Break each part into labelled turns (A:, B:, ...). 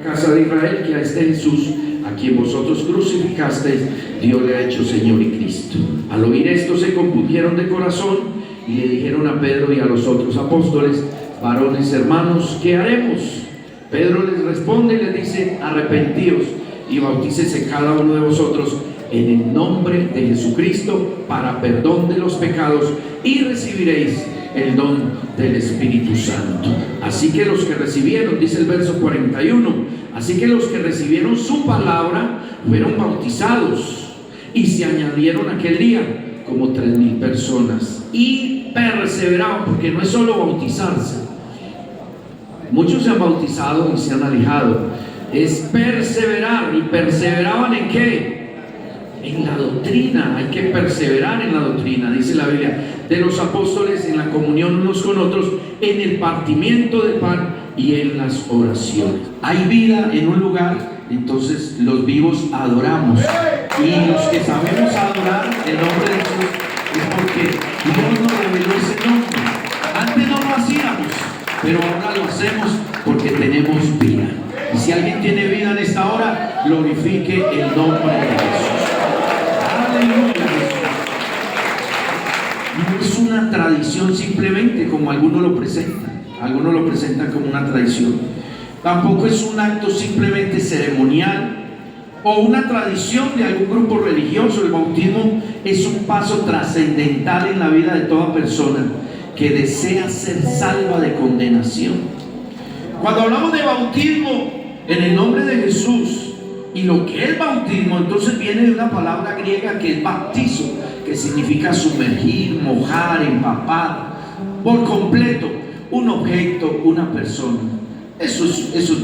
A: Casa de Israel, que a este Jesús, a quien vosotros crucificasteis, Dios le ha hecho Señor y Cristo. Al oír esto se compungieron de corazón y le dijeron a Pedro y a los otros apóstoles: varones hermanos, ¿qué haremos? Pedro les responde y les dice: arrepentíos y bautícese cada uno de vosotros en el nombre de Jesucristo para perdón de los pecados y recibiréis el don del Espíritu Santo. Así que los que recibieron, dice el verso 41, así que los que recibieron su palabra fueron bautizados, y se añadieron aquel día como 3,000 personas, y perseveraban, porque no es solo bautizarse. Muchos se han bautizado y se han alejado. Es perseverar. ¿Y perseveraban en qué? En la doctrina. Hay que perseverar en la doctrina, dice la Biblia, de los apóstoles, en la comunión unos con otros, en el partimiento de pan y en las oraciones. Hay vida en un lugar, entonces los vivos adoramos, y los que sabemos adorar el nombre de Jesús es porque Dios nos reveló ese nombre. Antes no lo hacíamos, pero ahora lo hacemos porque tenemos vida. Y si alguien tiene vida en esta hora, glorifique el nombre de Jesús. Aleluya. No es una tradición simplemente como algunos lo presentan. Algunos lo presentan como una tradición. Tampoco es un acto simplemente ceremonial o una tradición de algún grupo religioso. El bautismo es un paso trascendental en la vida de toda persona que desea ser salva de condenación. Cuando hablamos de bautismo en el nombre de Jesús y lo que es bautismo, entonces viene de una palabra griega que es baptizo, que significa sumergir, mojar, empapar por completo un objeto, una persona. Eso es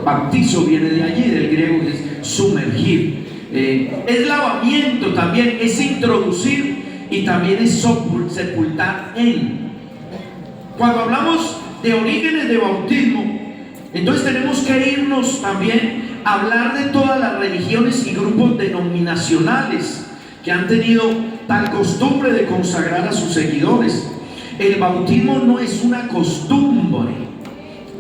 A: baptizo, viene de allí, del griego, que es sumergir. Es lavamiento también, es introducir, y también es sepultar en. Cuando hablamos de orígenes de bautismo, entonces tenemos que irnos también a hablar de todas las religiones y grupos denominacionales que han tenido tal costumbre de consagrar a sus seguidores. El bautismo no es una costumbre,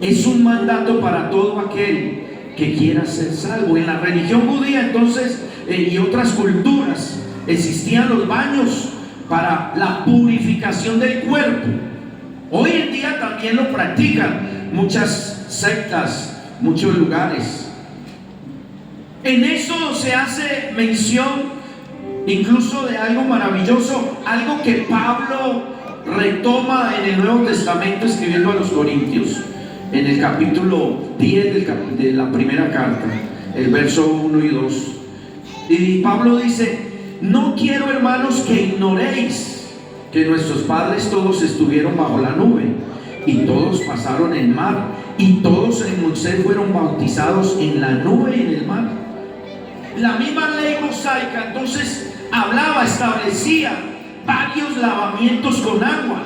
A: es un mandato para todo aquel que quiera ser salvo. En la religión judía entonces y otras culturas existían los baños para la purificación del cuerpo. Hoy en día también lo practican muchas sectas, muchos lugares. En eso se hace mención incluso de algo maravilloso, algo que Pablo retoma en el Nuevo Testamento escribiendo a los Corintios, en el capítulo 10 de la primera carta, el verso 1 y 2. Y Pablo dice: no quiero, hermanos, que ignoréis que nuestros padres todos estuvieron bajo la nube, y todos pasaron el mar, y todos en Moisés fueron bautizados en la nube y en el mar. La misma ley mosaica entonces hablaba, establecía varios lavamientos con agua.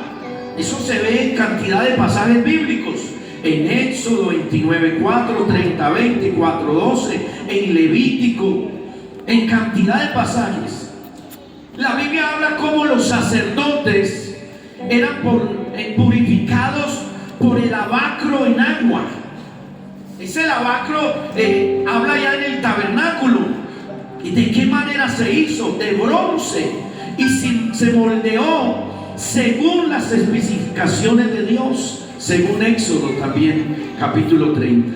A: Eso se ve en cantidad de pasajes bíblicos, en Éxodo 29:4, 30:20, 4:12, en Levítico, en cantidad de pasajes. La Biblia habla como los sacerdotes eran purificados por el lavacro en agua. Ese lavacro habla ya en el tabernáculo. ¿Y de qué manera se hizo? De bronce, y se moldeó según las especificaciones de Dios, según Éxodo también capítulo 30.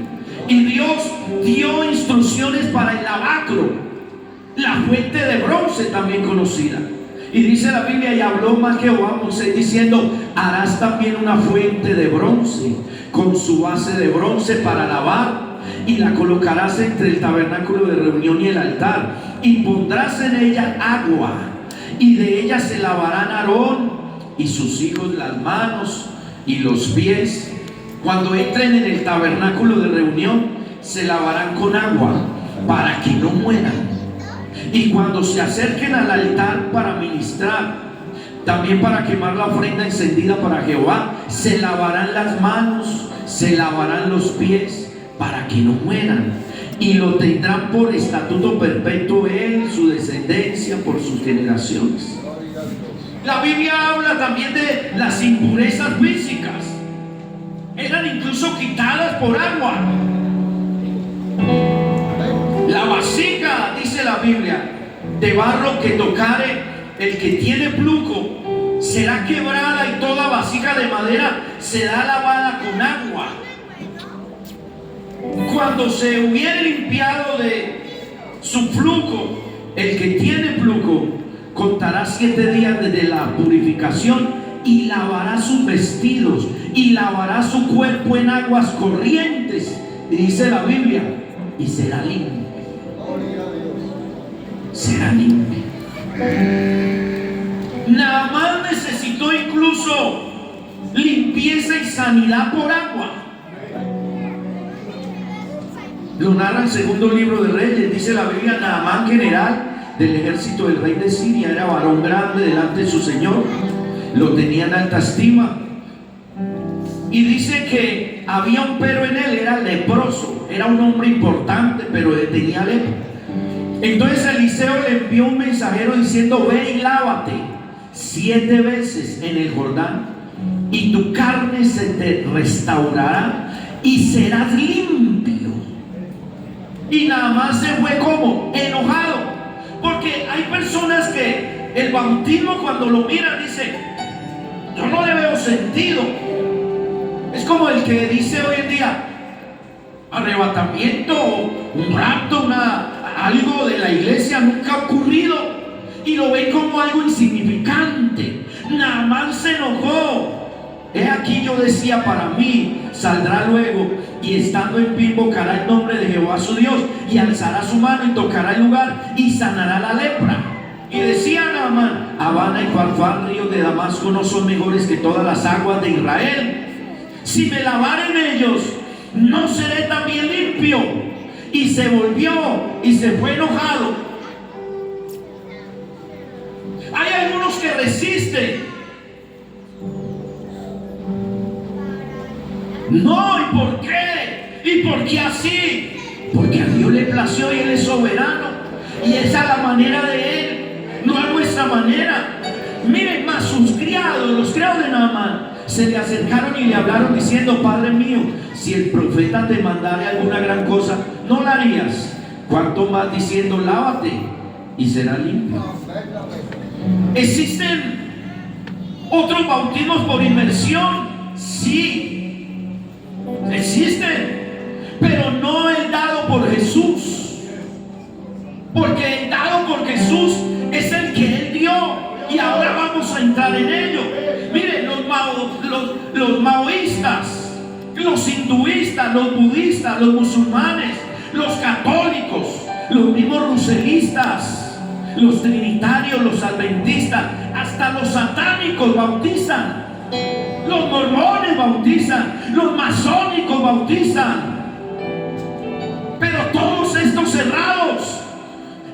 A: Y Dios dio instrucciones para el lavacro, la fuente de bronce también conocida. Y dice la Biblia: y habló más Jehová a Moisés diciendo: harás también una fuente de bronce con su base de bronce para lavar, y la colocarás entre el tabernáculo de reunión y el altar, y pondrás en ella agua, y de ella se lavarán Aarón y sus hijos las manos y los pies. Cuando entren en el tabernáculo de reunión, se lavarán con agua para que no mueran. Y cuando se acerquen al altar para ministrar, también para quemar la ofrenda encendida para Jehová, se lavarán las manos, se lavarán los pies, para que no mueran, y lo tendrán por estatuto perpetuo él, su descendencia, por sus generaciones. La Biblia habla también de las impurezas físicas. Eran incluso quitadas por agua. Biblia, de barro que tocare el que tiene pluco, será quebrada, y toda vasija de madera será lavada con agua. Cuando se hubiere limpiado de su flujo, el que tiene flujo contará 7 días desde la purificación, y lavará sus vestidos y lavará su cuerpo en aguas corrientes, y dice la Biblia, y será limpio. Será limpio. Naamán necesitó incluso limpieza y sanidad por agua. Lo narra el segundo libro de Reyes. Dice la Biblia: Naamán, general del ejército del rey de Siria, era varón grande delante de su señor, lo tenía en alta estima, y dice que había un pero en él, era leproso, era un hombre importante, pero tenía lepra. Entonces Eliseo le envió un mensajero diciendo: ve y lávate 7 veces en el Jordán, y tu carne se te restaurará y serás limpio. Y nada más se fue como enojado, porque hay personas que el bautismo, cuando lo miran, dicen: yo no le veo sentido. Es como el que dice hoy en día: arrebatamiento, un rapto, algo de la iglesia nunca ha ocurrido, y lo ven como algo insignificante. Naamán se enojó. He aquí, yo decía para mí, saldrá luego, y estando en pie invocará el nombre de Jehová su Dios, y alzará su mano y tocará el lugar y sanará la lepra. Y decía Naamán: Habana y Farfán, ríos de Damasco, no son mejores que todas las aguas de Israel. Si me lavaren ellos, no seré también limpio. Y se volvió y se fue enojado. Hay algunos que resisten. No, ¿y por qué? ¿Y por qué así? Porque a Dios le plació y Él es soberano, y esa es la manera de Él, no a nuestra manera. Miren, más sus criados, los criados de Naamán, se le acercaron y le hablaron diciendo: Padre mío, si el profeta te mandare alguna gran cosa, ¿no la harías? Cuanto más diciendo: lávate y será limpio. ¿Existen otros bautismos por inmersión? Sí, existen, pero no el dado por Jesús, porque el dado por Jesús es el que Él dio, y ahora vamos a entrar en ello. Miren, los maoístas, los hinduistas, los budistas, los musulmanes, los católicos, los mismos ruselistas, los trinitarios, los adventistas, hasta los satánicos bautizan, los mormones bautizan, los masónicos bautizan, pero todos estos cerrados,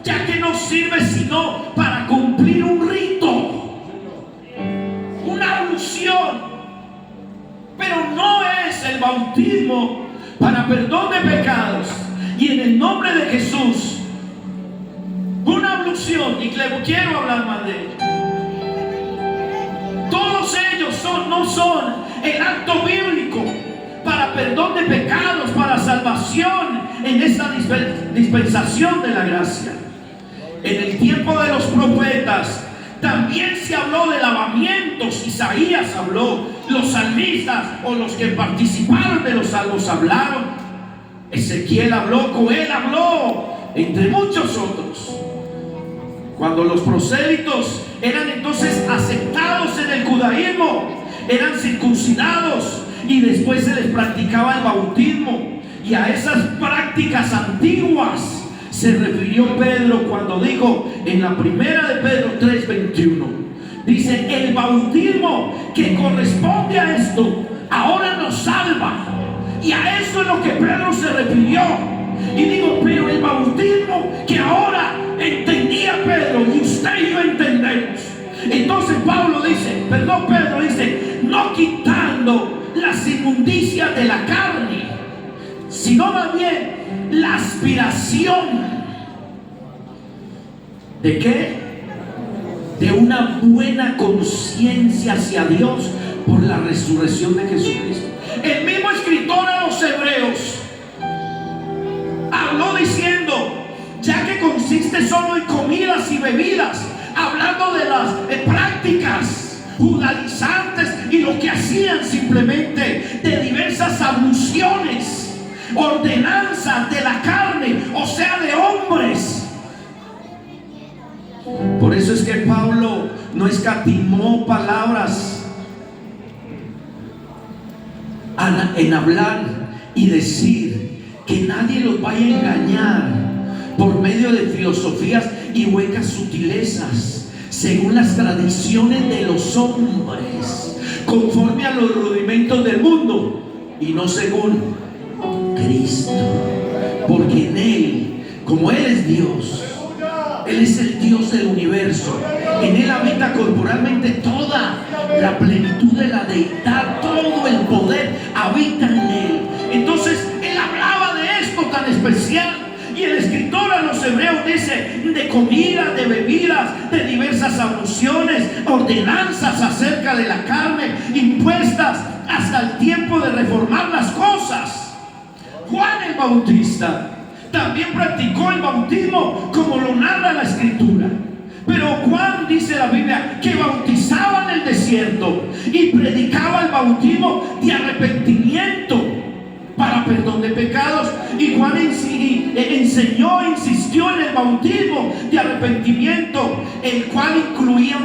A: ya que no sirve sino para cumplir un rito, una ablución, pero no es el bautismo para perdón de pecados y en el nombre de Jesús, una ablución. Y quiero hablar más de ello. Todos ellos no son el acto bíblico para perdón de pecados, para salvación en esta dispensación de la gracia. En el tiempo de los profetas también se habló de lavamientos. Isaías habló, los salmistas o los que participaron de los salmos hablaron, Ezequiel habló, Joel habló, entre muchos otros. Cuando los prosélitos eran entonces aceptados en el judaísmo, eran circuncidados y después se les practicaba el bautismo, y a esas prácticas antiguas se refirió Pedro cuando dijo en la primera de Pedro 3:21, dice: el bautismo que corresponde a esto ahora nos salva. Y a eso es lo que Pedro se refirió. Y digo, pero el bautismo que ahora entendía Pedro y usted y yo entendemos. Entonces Pedro dice, no quitando las inmundicias de la carne, sino más bien la aspiración. ¿De qué? De una buena conciencia hacia Dios por la resurrección de Jesucristo. El mismo escritor a los hebreos habló diciendo: ya que consiste consiste solo en comidas y bebidas, hablando de las prácticas judaizantes y lo que hacían simplemente, de diversas abluciones, ordenanzas de la carne, o sea, de hombres. Por eso es que Pablo no escatimó palabras en hablar y decir que nadie los vaya a engañar por medio de filosofías y huecas sutilezas, según las tradiciones de los hombres, conforme a los rudimentos del mundo y no según Cristo. Porque en Él, como Él es Dios, Él es el Dios del universo, en Él habita corporalmente toda la plenitud de la deidad, todo el poder habita en Él. Entonces Él hablaba de esto tan especial, y el escritor a los hebreos dice de comida, de bebidas, de diversas abluciones, ordenanzas acerca de la carne, impuestas hasta el tiempo de reformar las cosas. Juan el Bautista también practicó el bautismo como lo narra la escritura. Pero Juan, dice la Biblia, que bautizaba en el desierto y predicaba el bautismo de arrepentimiento para perdón de pecados. Y Juan enseñó, insistió en el bautismo de arrepentimiento, el cual incluía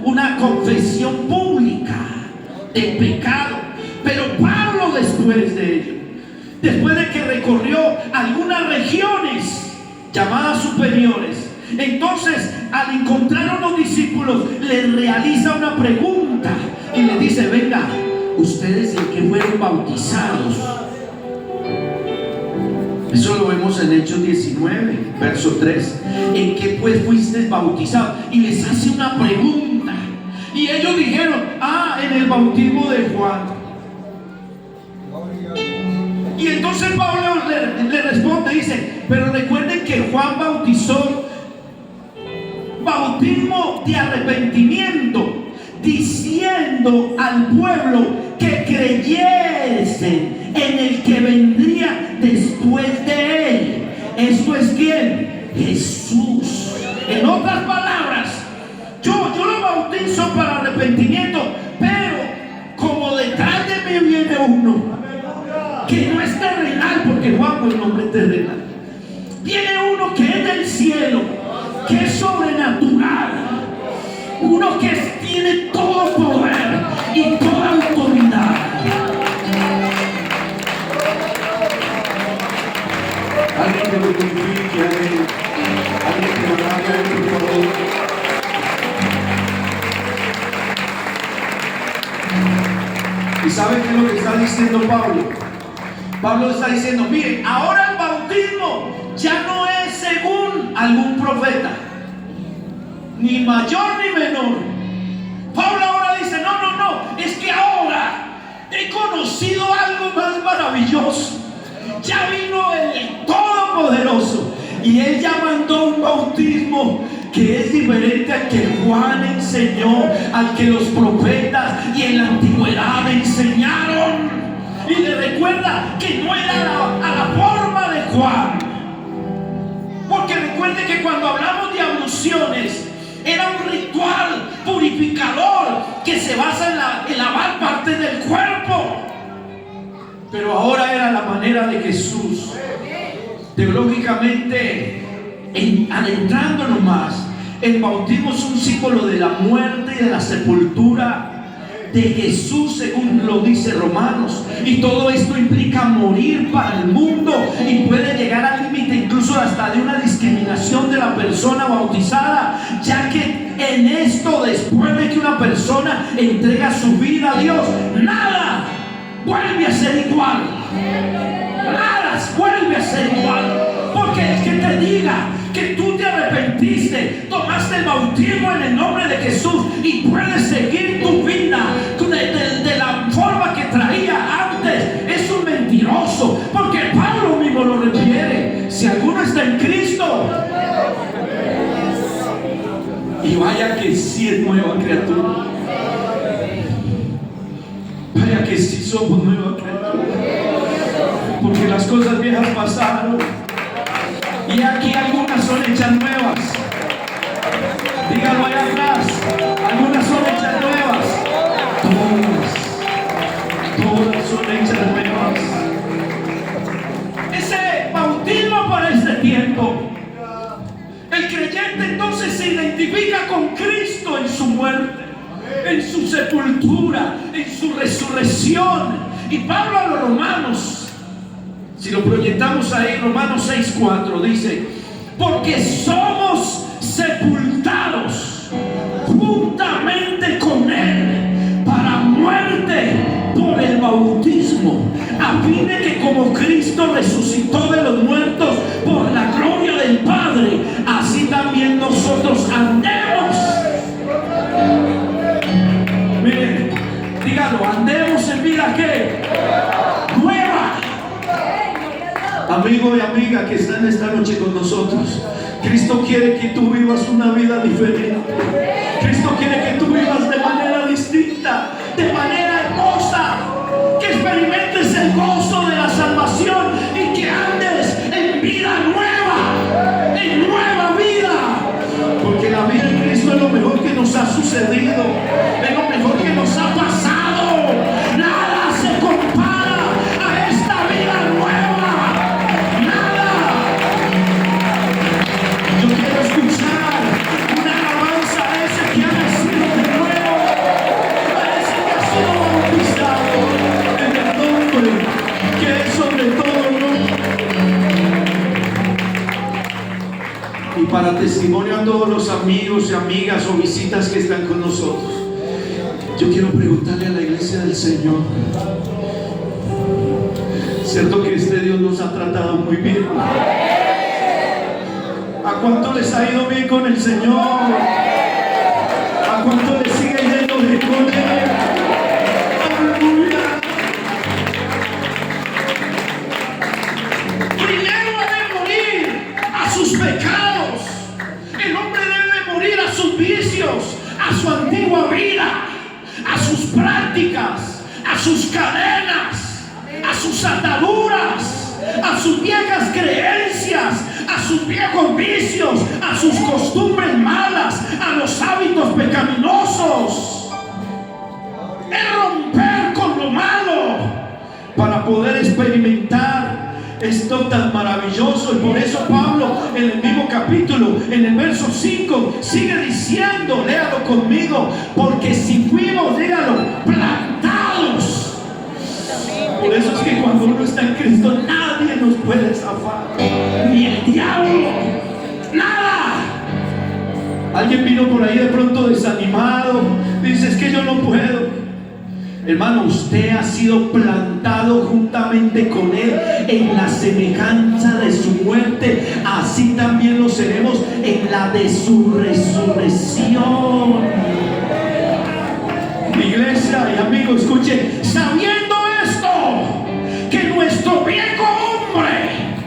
A: una confesión pública del pecado. Pero Pablo, después de ello, después de que recorrió algunas regiones llamadas superiores, entonces al encontrar a unos discípulos les realiza una pregunta y les dice: venga, ustedes en qué fueron bautizados. Eso lo vemos en Hechos 19, verso 3. ¿En qué pues fuisteis bautizados? Y les hace una pregunta, y ellos dijeron: en el bautismo de Juan. Y entonces Pablo le responde, dice: pero recuerden que Juan bautizó bautismo de arrepentimiento, diciendo al pueblo que creyesen en el que vendría después de él. ¿Esto es quién? Jesús. En otras palabras, yo lo bautizo para arrepentimiento, pero como detrás de mí viene uno que no es terrenal, porque Juan fue un hombre terrenal. Viene uno que es del cielo, que es sobrenatural, uno que tiene todo poder y toda autoridad. Alguien que lo glorifique, alguien que lo haga, por favor. ¿Y sabe qué es lo que está diciendo Pablo? Pablo está diciendo: miren, ahora el bautismo ya no es según algún profeta, ni mayor ni menor. Pablo ahora dice: no, es que ahora he conocido algo más maravilloso. Ya vino el Todopoderoso y Él ya mandó un bautismo que es diferente al que Juan enseñó, al que los profetas y en la antigüedad enseñaron. Y le recuerda que no era a la forma de Juan, porque recuerde que cuando hablamos de abluciones era un ritual purificador que se basa en lavar partes del cuerpo. Pero ahora era la manera de Jesús. Teológicamente, adentrándonos más, el bautismo es un símbolo de la muerte y de la sepultura de Jesús, según lo dice Romanos. Y todo esto implica morir para el mundo, y puede llegar al límite incluso hasta de una discriminación de la persona bautizada, ya que en esto, después de que una persona entrega su vida a Dios, nada vuelve a ser igual. Nada vuelve a ser igual. Porque el que te diga que tú te arrepentiste, tomaste el bautismo en el nombre de Jesús y puedes seguir tu vida de la forma que traía antes, es un mentiroso. Porque Pablo mismo lo refiere: si alguno está en Cristo, y vaya que sí es nueva criatura. Vaya que sí somos nueva criatura, porque las cosas viejas pasaron y aquí algunas son hechas nuevas. Dígalo allá atrás. Algunas son hechas nuevas. Todas son hechas nuevas. Ese bautismo para este tiempo. El creyente entonces se identifica con Cristo en su muerte, en su sepultura, en su resurrección. Y Pablo a los romanos, si lo proyectamos ahí, Romanos 6:4 dice: porque somos sepultados juntamente con Él para muerte por el bautismo, a fin de que como Cristo resucitó de los muertos por la gloria del Padre, así también nosotros andemos. Miren, dígalo, andemos en vida ¿qué? Nueva. Amigo y amiga que están esta noche con nosotros, Cristo quiere que tú vivas una vida diferente. Cristo quiere que tú vivas de manera distinta, de manera hermosa, que experimentes el gozo de la salvación y que andes en vida nueva, en nueva vida. Porque la vida en Cristo es lo mejor que nos ha sucedido, es lo mejor que nos ha pasado. Nada se compara a esta vida nueva. Nada. Yo quiero escuchar una alabanza a ese que ha nacido de nuevo, a ese que ha sido bautizado en el nombre que es sobre todo nombre. Y para testimonio a todos los amigos y amigas o visitas que están con nosotros, yo quiero preguntarle a la iglesia del Señor: ¿cierto que este Dios nos ha tratado muy bien? ¿A cuánto les ha ido bien con el Señor? ¿A cuánto les sigue yendo bien con Él? ¡Aleluya! Primero debe morir a sus pecados. El hombre debe morir a sus vicios, a su antigua vida, a sus prácticas, a sus cadenas, a sus ataduras, a sus viejas creencias, a sus viejos vicios, a sus costumbres malas, a los hábitos pecaminosos. Es romper con lo malo para poder experimentar esto tan maravilloso. Y por eso Pablo en el mismo capítulo, en el verso 5, sigue diciendo, léalo conmigo: porque si fuimos, dígalo, plantados. Por eso es que cuando uno está en Cristo, nadie nos puede zafar, ni el diablo, nada. Alguien vino por ahí de pronto desanimado, dice: es que yo no puedo. Hermano, usted ha sido plantado juntamente con Él en la semejanza de su muerte, así también lo seremos en la de su resurrección. Iglesia y amigo, escuche, sabiendo esto, que nuestro viejo hombre,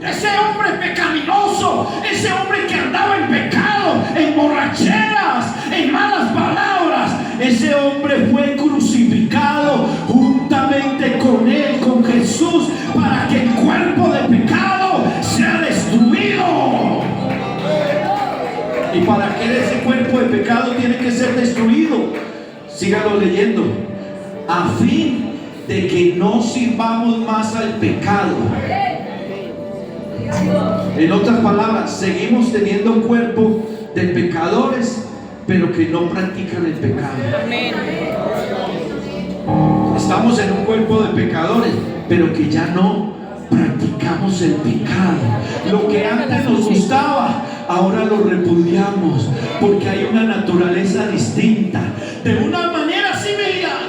A: ese hombre pecaminoso, ese hombre que andaba en pecado, en borracheras, en malas palabras, ese hombre fue crucificado juntamente con Él, con Jesús, para que el cuerpo de pecado sea destruido. Y para que ese cuerpo de pecado tiene que ser destruido, sígalo leyendo, a fin de que no sirvamos más al pecado. En otras palabras, seguimos teniendo un cuerpo de pecadores, pero que no practican el pecado. Estamos en un cuerpo de pecadores, pero que ya no practicamos el pecado. Lo que antes nos gustaba, ahora lo repudiamos, porque hay una naturaleza distinta. De una manera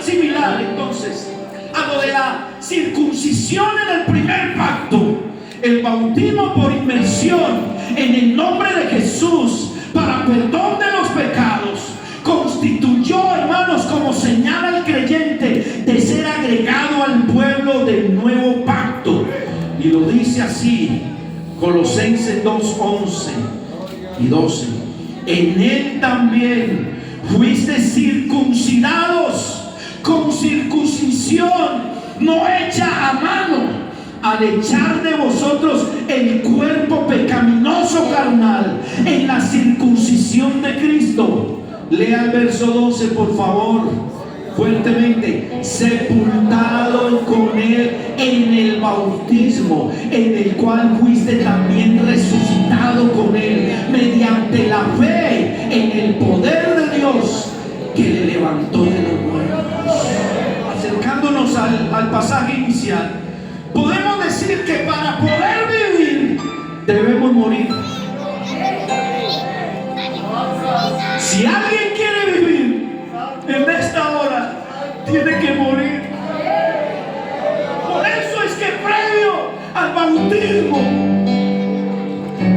A: similar entonces a lo de la circuncisión en el primer pacto, el bautismo por inmersión en el nombre de Jesús para perdón de los pecados constituyó, hermanos, como señal al creyente de ser agregado al pueblo del nuevo pacto. Y lo dice así, Colosenses 2:11 y 12: en Él también fuiste circuncidados con circuncisión no hecha a mano, al echar de vosotros el cuerpo pecaminoso carnal, en la circuncisión de Cristo. Lea el verso 12, por favor, fuertemente. Sepultado con Él en el bautismo, en el cual fuiste también resucitado con Él, mediante la fe en el poder de Dios que le levantó de los muertos. Acercándonos al pasaje inicial, podemos decir que para poder vivir debemos morir. Si alguien quiere vivir en esta hora, tiene que morir. Por eso es que previo al bautismo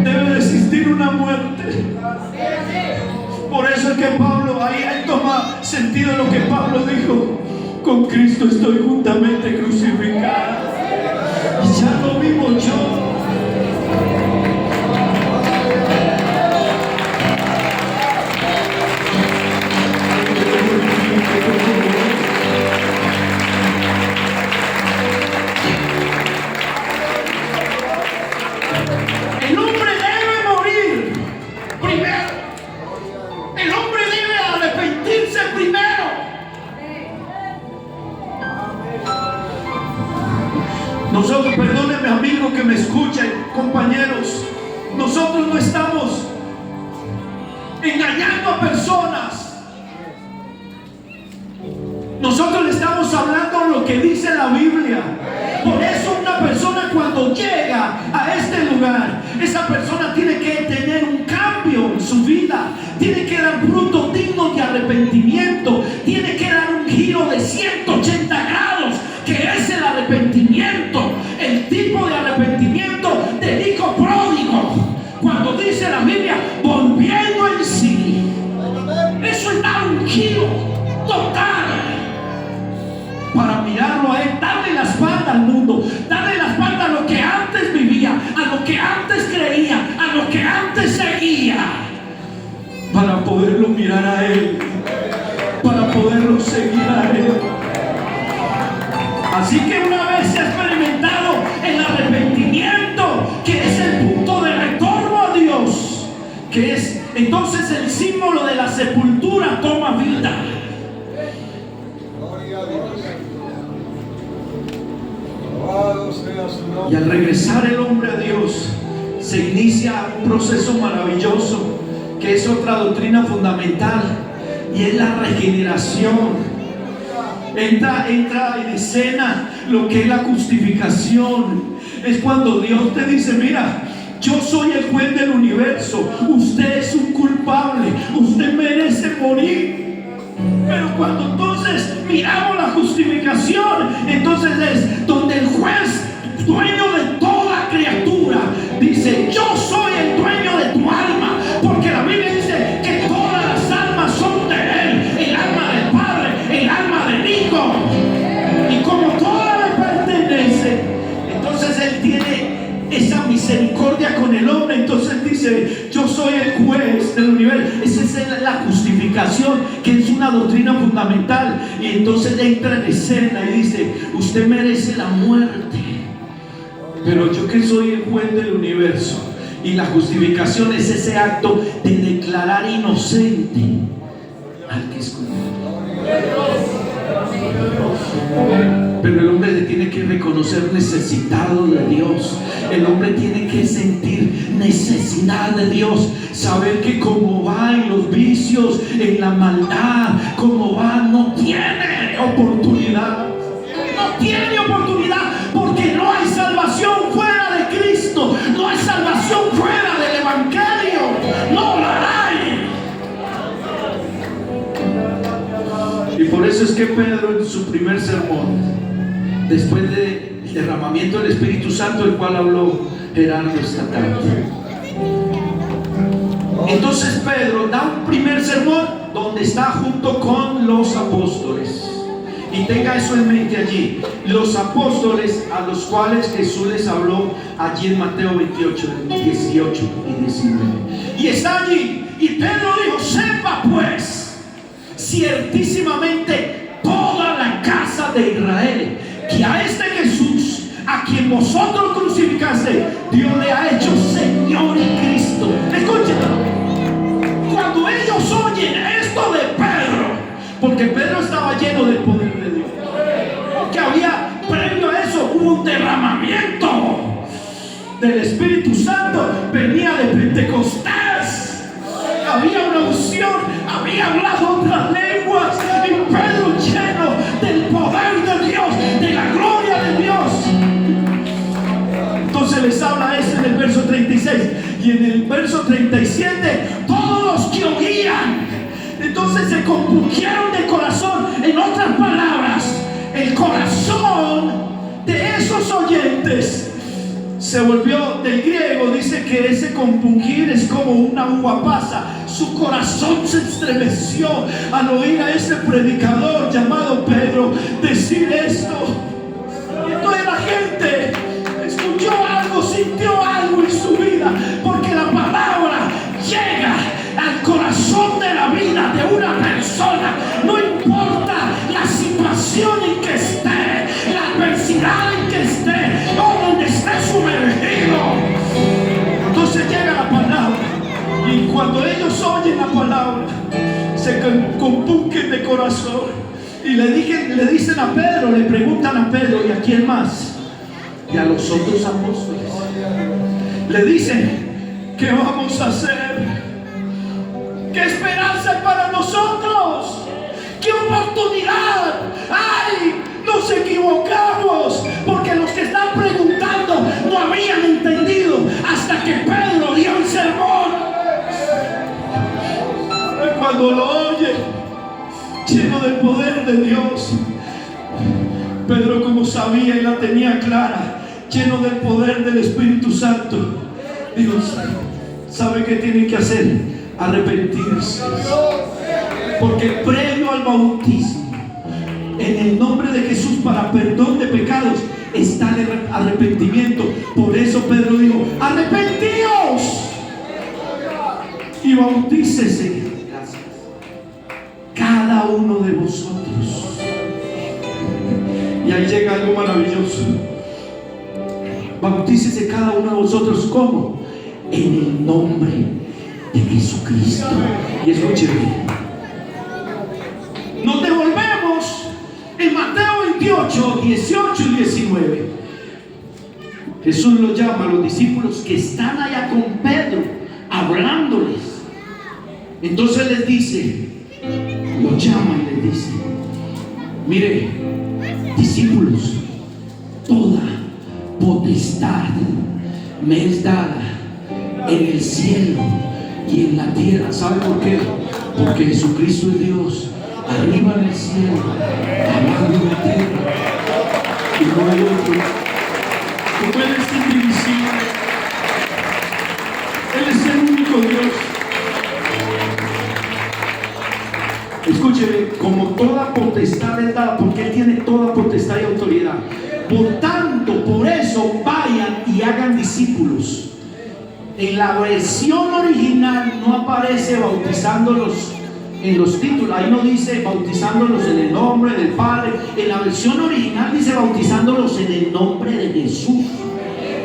A: debe de existir una muerte. Por eso es que Pablo, ahí toma sentido lo que Pablo dijo: con Cristo estoy juntamente crucificado. Ya no vivo yo. El hombre debe morir primero. El hombre debe arrepentirse primero. Nosotros, perdónenme amigos que me escuchen, compañeros, nosotros no estamos engañando a personas. Nosotros le estamos hablando lo que dice la Biblia. Por eso una persona cuando llega a este lugar, esa persona tiene que tener un cambio en su vida, tiene que dar frutos dignos de arrepentimiento, tiene que dar un giro de 180 grados, que es el arrepentimiento, el tipo de arrepentimiento del hijo pródigo, cuando dice la Biblia volviendo en sí. Eso es dar un giro total para mirarlo a Él, darle la espalda al mundo, darle la espalda a lo que antes vivía, a lo que antes creía, a lo que antes seguía, para poderlo mirar a Él, para poderlo seguir a Él. Así que una vez se ha experimentado el arrepentimiento, que es el punto de retorno a Dios, que es entonces el símbolo de la sepultura, toma vida. Y al regresar el hombre a Dios, se inicia un proceso maravilloso, que es otra doctrina fundamental, y es la regeneración. Entra en escena lo que es la justificación. Es cuando Dios te dice: mira, yo soy el juez del universo, usted es un culpable, usted merece morir. Pero cuando entonces miramos la justificación, entonces es donde el juez, dueño de toda criatura, dice: yo soy el dueño de tu alma, porque la Biblia dice que todas las almas son de Él, el alma del Padre, el alma del Hijo, y como todas le pertenece, entonces Él tiene esa misericordia con el hombre. Entonces dice: yo soy el juez del universo. Esa es la justificación, que es una doctrina fundamental. Y entonces entra en escena y dice: usted merece la muerte, pero yo que soy el juez del universo. Y la justificación es ese acto de declarar inocente al que escogió. Pero el hombre tiene que reconocer necesitado de Dios. El hombre tiene que sentir necesidad de Dios, saber que como va en los vicios, en la maldad, como va, no tiene oportunidad. No tiene oportunidad, porque no hay salvación fuera de Cristo, no hay salvación fuera del Evangelio, no la hay. Y por eso es que Pedro, en su primer sermón, después del derramamiento del Espíritu Santo, el cual habló Gerardo esta tarde, entonces Pedro da un primer sermón donde está junto con los apóstoles. Y tenga eso en mente allí: los apóstoles a los cuales Jesús les habló allí en Mateo 28, 18 y 19. Y está allí, y Pedro dijo: sepa pues ciertísimamente toda la casa de Israel, que a este Jesús, a quien vosotros crucificaste, Dios le ha hecho Señor y Cristo, del Espíritu Santo venía de Pentecostés. Había una unción, había hablado otras lenguas, y Pedro, lleno del poder de Dios, de la gloria de Dios. Entonces les habla ese en el verso 36, y en el verso 37 todos los que oían entonces se compungieron de corazón. En otras palabras, el corazón de esos oyentes se volvió, del griego dice que ese compungir es como una uva pasa. Su corazón se estremeció al oír a ese predicador llamado Pedro decir esto. Y entonces la gente escuchó algo, sintió algo en su vida, porque la palabra llega al corazón de la vida de una persona. No importa la situación en que esté, la adversidad en que esté, o donde esté sumergido. Entonces llega la palabra, y cuando ellos oyen la palabra se compungen de corazón, y le dicen a Pedro, le preguntan a Pedro: ¿y a quién más? Y a los otros apóstoles le dicen: ¿qué vamos a hacer? ¿Qué esperanza hay para nosotros? ¿Qué oportunidad? ¡Ay! Nos equivocamos, porque los que están preguntando no habían entendido hasta que Pedro dio el sermón. Y cuando lo oye, lleno del poder de Dios, Pedro, como sabía y la tenía clara, lleno del poder del Espíritu Santo, dijo: ¿sabe qué tienen que hacer? Arrepentirse. Porque previo al bautismo en el nombre de Jesús para perdón de pecados está el arrepentimiento. Por eso Pedro dijo: arrepentíos y bautícese cada uno de vosotros. Y ahí llega algo maravilloso. Bautícese cada uno de vosotros. ¿Cómo? En el nombre de Jesucristo. Y escúcheme, nos devolvemos en Mateo 28, 18 y 19. Jesús los llama a los discípulos que están allá con Pedro, hablándoles. Entonces les dice, los llama y les dice: mire, discípulos, toda potestad me es dada en el cielo y en la tierra. ¿Sabe por qué? Porque Jesucristo es Dios, arriba en el cielo, abajo en la tierra, y no hay otro. Como Él es indivisible, Él es el único Dios. Escúcheme, como toda potestad es dada, porque Él tiene toda potestad y autoridad. Por tanto, por eso vayan y hagan discípulos. En la versión original no aparece bautizándolos en los títulos. Ahí no dice bautizándolos en el nombre del Padre. En la versión original dice bautizándolos en el nombre de Jesús.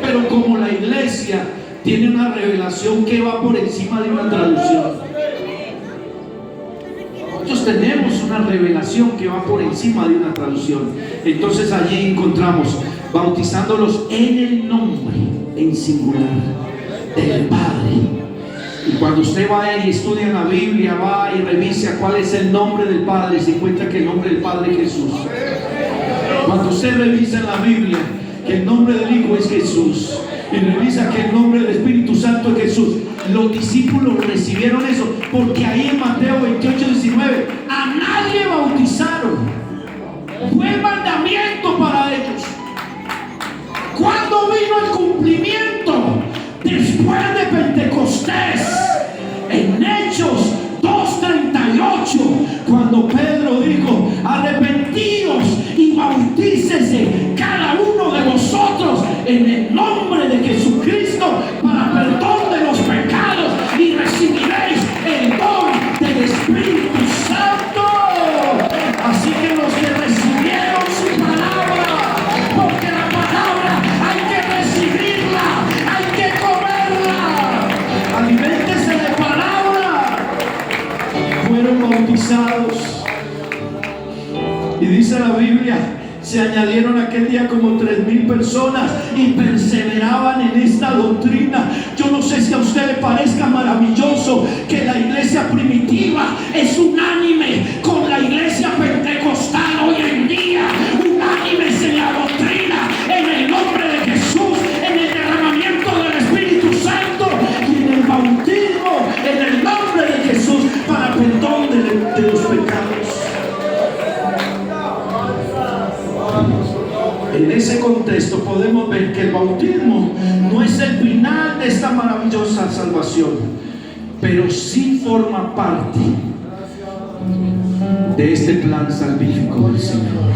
A: Pero como la iglesia tiene una revelación que va por encima de una traducción, nosotros tenemos una revelación que va por encima de una traducción. Entonces allí encontramos bautizándolos en el nombre, en singular, del Padre. Y cuando usted va y estudia la Biblia, va y revisa cuál es el nombre del Padre, se encuentra que el nombre del Padre es Jesús. Cuando usted revisa en la Biblia que el nombre del Hijo es Jesús, y revisa que el nombre del Espíritu Santo es Jesús, los discípulos recibieron eso, porque ahí en Mateo 28, 19 a nadie bautizaron. Fue el mandamiento para ellos. ¿Cuándo vino el cumplimiento? Después de Pentecostés, en Hechos 2:38, cuando Pedro dijo: arrepentíos y bautícese cada uno de vosotros en el nombre de Jesucristo para perdón de los pecados, y recibiréis el don del Espíritu Santo. Así que los que recibieron su palabra, porque la palabra hay que recibirla, hay que comerla, aliméntese de palabra, fueron bautizados. Y dice la Biblia, se añadieron aquel día como 3,000 personas y perseveraban en esta sana doctrina. Yo no sé si a usted le parezca maravilloso que la iglesia primitiva es unánime con la iglesia pentecostal hoy en día, unánimes en la doctrina, en el nombre de Jesús, en el derramamiento del Espíritu Santo y en el bautismo en el nombre de Jesús para perdón de los pecados. En ese contexto podemos ver que el bautismo no es el final de esta maravillosa salvación, pero sí forma parte de este plan salvífico del Señor.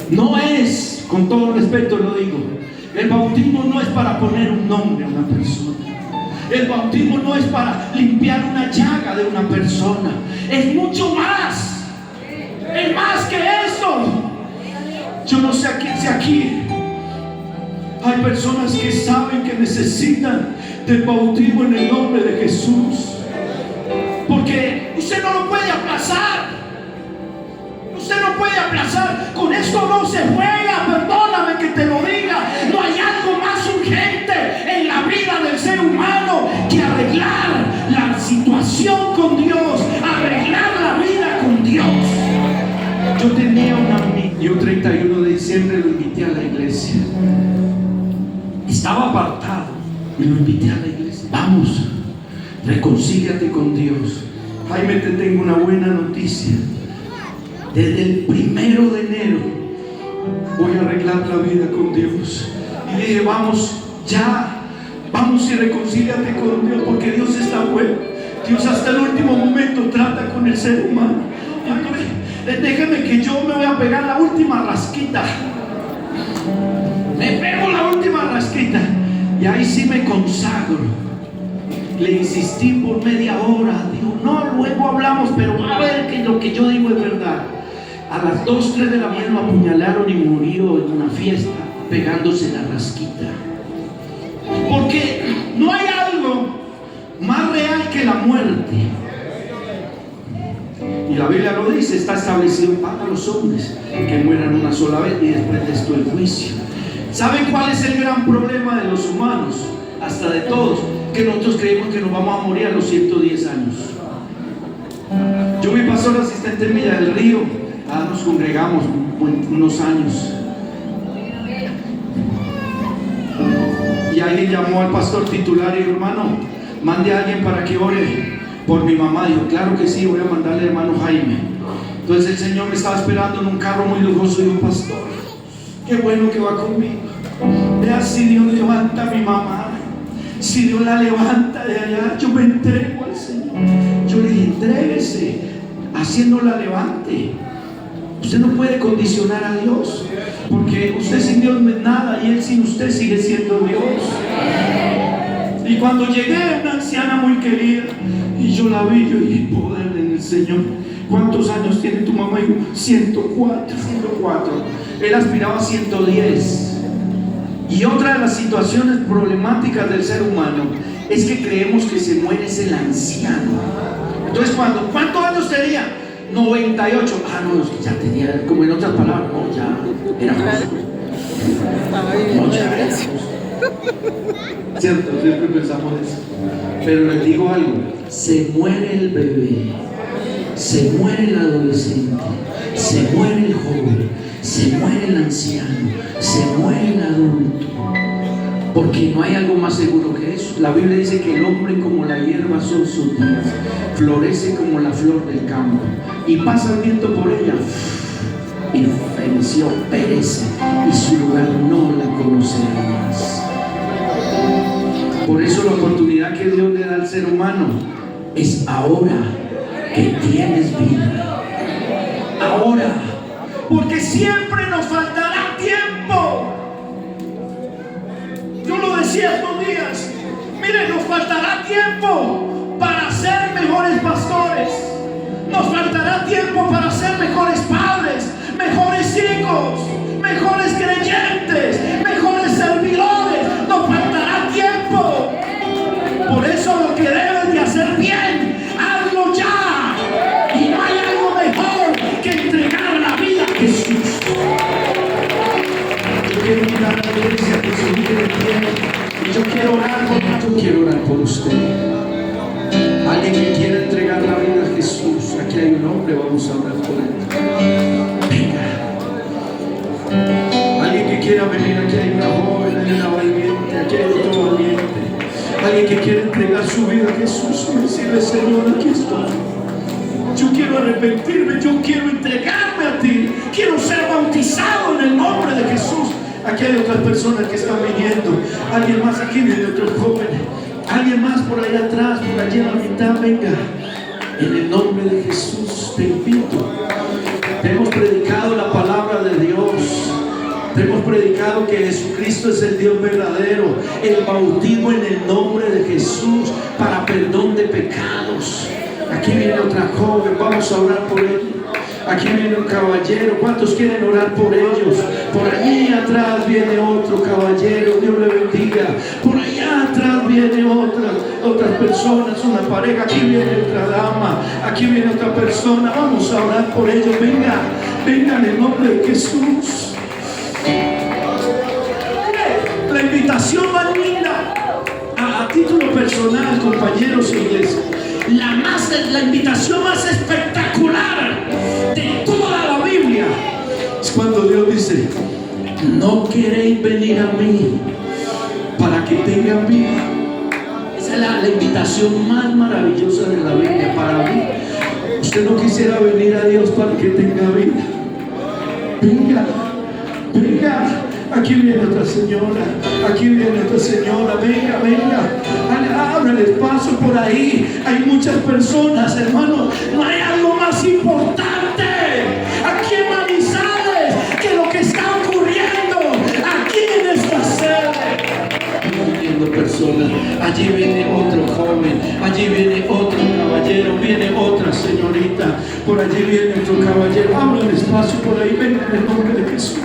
A: No es, con todo respeto lo digo, el bautismo no es para poner un nombre a una persona. El bautismo no es para limpiar una llaga de una persona. Es mucho más. Es más que eso. Yo no sé si aquí hay personas que saben que necesitan del bautismo en el nombre de Jesús, porque usted no lo puede aplazar. Usted no puede aplazar. Con esto no se juega, perdóname que te lo diga. No hay algo más urgente en la vida del ser humano que arreglar la situación con Dios, arreglar la vida con Dios. Yo tenía un amigo, yo 31 de diciembre lo invité a la iglesia. Estaba apartado y lo invité a la iglesia. Vamos, reconcíliate con Dios. Jaime, te tengo una buena noticia. Desde el 1 de enero voy a arreglar la vida con Dios. Y le dije, vamos ya, vamos y reconcíliate con Dios, porque Dios está bueno. Dios hasta el último momento trata con el ser humano. Entonces, déjeme que yo me voy a pegar la última rasquita. Me pego la última rasquita y ahí sí me consagro. Le insistí por media hora. Digo, no, luego hablamos, pero va a ver que lo que yo digo es verdad. A las 2, 3 de la mañana lo apuñalaron y murió en una fiesta pegándose la rasquita. Porque no hay algo más real que la muerte. Y la Biblia lo dice, está establecido para los hombres que mueran una sola vez y después de esto el juicio. ¿Saben cuál es el gran problema de los humanos? Hasta de todos, que nosotros creemos que nos vamos a morir a los 110 años. Yo fui pastor asistente en Villa del Río, nos congregamos unos años. Y alguien llamó al pastor titular y dijo, hermano, mande a alguien para que ore por mi mamá. Dijo, claro que sí, voy a mandarle al hermano Jaime. Entonces el Señor me estaba esperando en un carro muy lujoso y dijo, pastor, qué bueno que va conmigo. Vea si Dios levanta a mi mamá. Si Dios la levanta de allá, yo me entrego al Señor. Yo le dije, entréguese, haciendo la levante. Usted no puede condicionar a Dios, porque usted sin Dios no es nada y Él sin usted sigue siendo Dios. Y cuando llegué, una anciana muy querida, y yo la vi, yo dije, poder en el Señor. ¿Cuántos años tiene tu mamá? Y yo, 104. Él aspiraba a 110. Y otra de las situaciones problemáticas del ser humano es que creemos que se muere es el anciano. Entonces, ¿cuántos años tenía? 98. No, ya tenía, como en otras palabras, no, ya era justo. No, ya era justo. Cierto, siempre pensamos eso. Pero les digo algo, se muere el bebé, se muere el adolescente, se muere el joven, se muere el anciano, se muere el adulto, porque no hay algo más seguro que eso. La Biblia dice que el hombre como la hierba son sus días, florece como la flor del campo y pasa el viento por ella y feneció, perece y su lugar no la conocerá más. Por eso la oportunidad que Dios le da al ser humano es ahora que tienes vida. Ahora, porque siempre nos faltará tiempo. Yo lo decía estos días. Miren, nos faltará tiempo para ser mejores pastores. Nos faltará tiempo para ser mejores padres, mejores hijos, mejores creyentes, mejores servidores. Nos faltará tiempo. Por eso lo que debes de hacer bien, hazlo ya. Y no hay algo mejor que entregar la vida a Jesús. Yo quiero invitar a la iglesia que se mire de pie. quiero orar por usted. Alguien que quiera entregar la vida a Jesús. Aquí hay un hombre, vamos a orar por él. Venga. Alguien que quiera venir, aquí hay una joven, hay una valiente, aquí hay otro valiente. Alguien que quiera entregar su vida a Jesús y decirle: Señor, aquí estoy. Yo quiero arrepentirme, yo quiero entregarme a ti, quiero ser bautizado en el nombre de Jesús. Aquí hay otras personas que están viniendo. Alguien más, aquí viene otro joven. Alguien más por allá atrás, por allá a la mitad. Venga, en el nombre de Jesús te invito. Te hemos predicado la palabra de Dios. Te hemos predicado que Jesucristo es el Dios verdadero. El bautismo en el nombre de Jesús para perdón de pecados. Aquí viene otra joven, vamos a orar por ella. Aquí viene un caballero, ¿cuántos quieren orar por ellos? Por allí atrás viene otro caballero, Dios le bendiga. Por allá atrás viene otras personas, una pareja. Aquí viene otra dama, aquí viene otra persona. Vamos a orar por ellos. Venga, venga en el nombre de Jesús. La invitación más linda, a título personal, compañeros de iglesia, la invitación más espectacular de toda la Biblia es cuando Dios dice: no queréis venir a mí para que tengan vida. Esa es la invitación más maravillosa de la Biblia para mí. Usted no quisiera venir a Dios para que tenga vida. Venga, venga. Aquí viene otra señora, aquí viene otra señora. Venga, venga, ábrele espacio por ahí. Hay muchas personas, hermano. No hay algo más importante aquí en Manizales que lo que está ocurriendo aquí en esta sede. Viendo personas, allí viene otro joven, allí viene otro caballero, viene otra señorita, por allí viene otro caballero. Ábrele espacio por ahí. Venga en el nombre de Jesús.